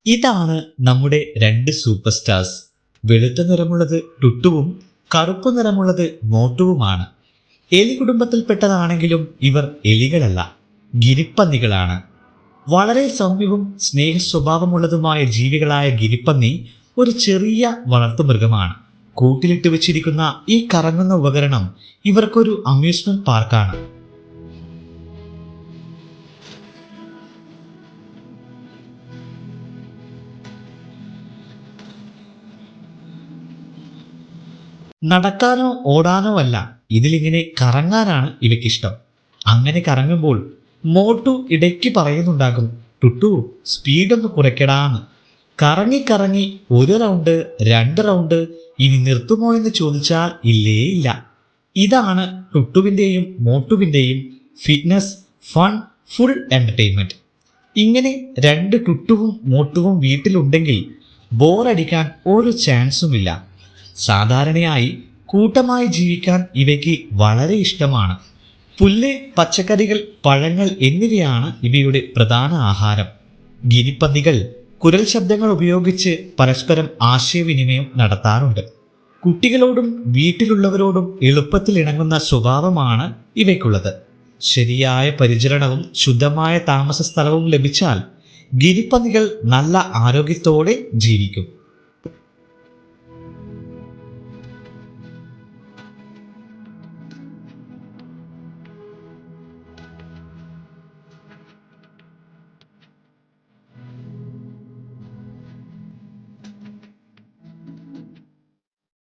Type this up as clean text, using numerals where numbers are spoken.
ഇതാണ് നമ്മുടെ രണ്ട് സൂപ്പർ സ്റ്റാർസ്. വെളുത്ത നിറമുള്ളത് ടുട്ടുവും കറുപ്പ് നിറമുള്ളത് മോട്ടുവുമാണ്. എലി കുടുംബത്തിൽപ്പെട്ടതാണെങ്കിലും ഇവർ എലികളല്ല, ഗിരിപ്പന്നികളാണ്. വളരെ സൗമ്യവും സ്നേഹ സ്വഭാവമുള്ളതുമായ ജീവികളായ ഗിരിപ്പന്നി ഒരു ചെറിയ വളർത്തുമൃഗമാണ്. കൂട്ടിലിട്ട് വെച്ചിരിക്കുന്ന ഈ കറങ്ങുന്ന ഉപകരണം ഇവർക്കൊരു അമ്യൂസ്മെന്റ് പാർക്കാണ്. നടക്കാനോ ഓടാനോ അല്ല, ഇതിലിങ്ങനെ കറങ്ങാനാണ് ഇവയ്ക്കിഷ്ടം. അങ്ങനെ കറങ്ങുമ്പോൾ മോട്ടു ഇടയ്ക്ക് പറയുന്നുണ്ടാകും, ടുട്ടു സ്പീഡൊന്ന് കുറയ്ക്കടാന്ന്. കറങ്ങി കറങ്ങി ഒരു റൗണ്ട്, രണ്ട് റൗണ്ട്, ഇനി നിർത്തുമോ എന്ന് ചോദിച്ചാൽ ഇല്ലേ ഇല്ല. ഇതാണ് ടുട്ടുവിൻ്റെയും മോട്ടുവിൻ്റെയും ഫിറ്റ്നസ്, ഫൺ, ഫുൾ എൻ്റർടൈൻമെൻറ്റ്. ഇങ്ങനെ രണ്ട് ടുട്ടുവും മോട്ടുവും വീട്ടിലുണ്ടെങ്കിൽ ബോറടിക്കാൻ ഒരു ചാൻസുമില്ല. സാധാരണയായി കൂട്ടമായി ജീവിക്കാൻ ഇവയ്ക്ക് വളരെ ഇഷ്ടമാണ്. പുല്ല്, പച്ചക്കറികൾ, പഴങ്ങൾ എന്നിവയാണ് ഇവയുടെ പ്രധാന ആഹാരം. ഗിനിപ്പന്നികൾ കുരൽ ശബ്ദങ്ങൾ ഉപയോഗിച്ച് പരസ്പരം ആശയവിനിമയം നടത്താറുണ്ട്. കുട്ടികളോടും വീട്ടിലുള്ളവരോടും എളുപ്പത്തിൽ ഇണങ്ങുന്ന സ്വഭാവമാണ് ഇവയ്ക്കുള്ളത്. ശരിയായ പരിചരണവും ശുദ്ധമായ താമസ സ്ഥലവും ലഭിച്ചാൽ ഗിനിപ്പന്നികൾ നല്ല ആരോഗ്യത്തോടെ ജീവിക്കും.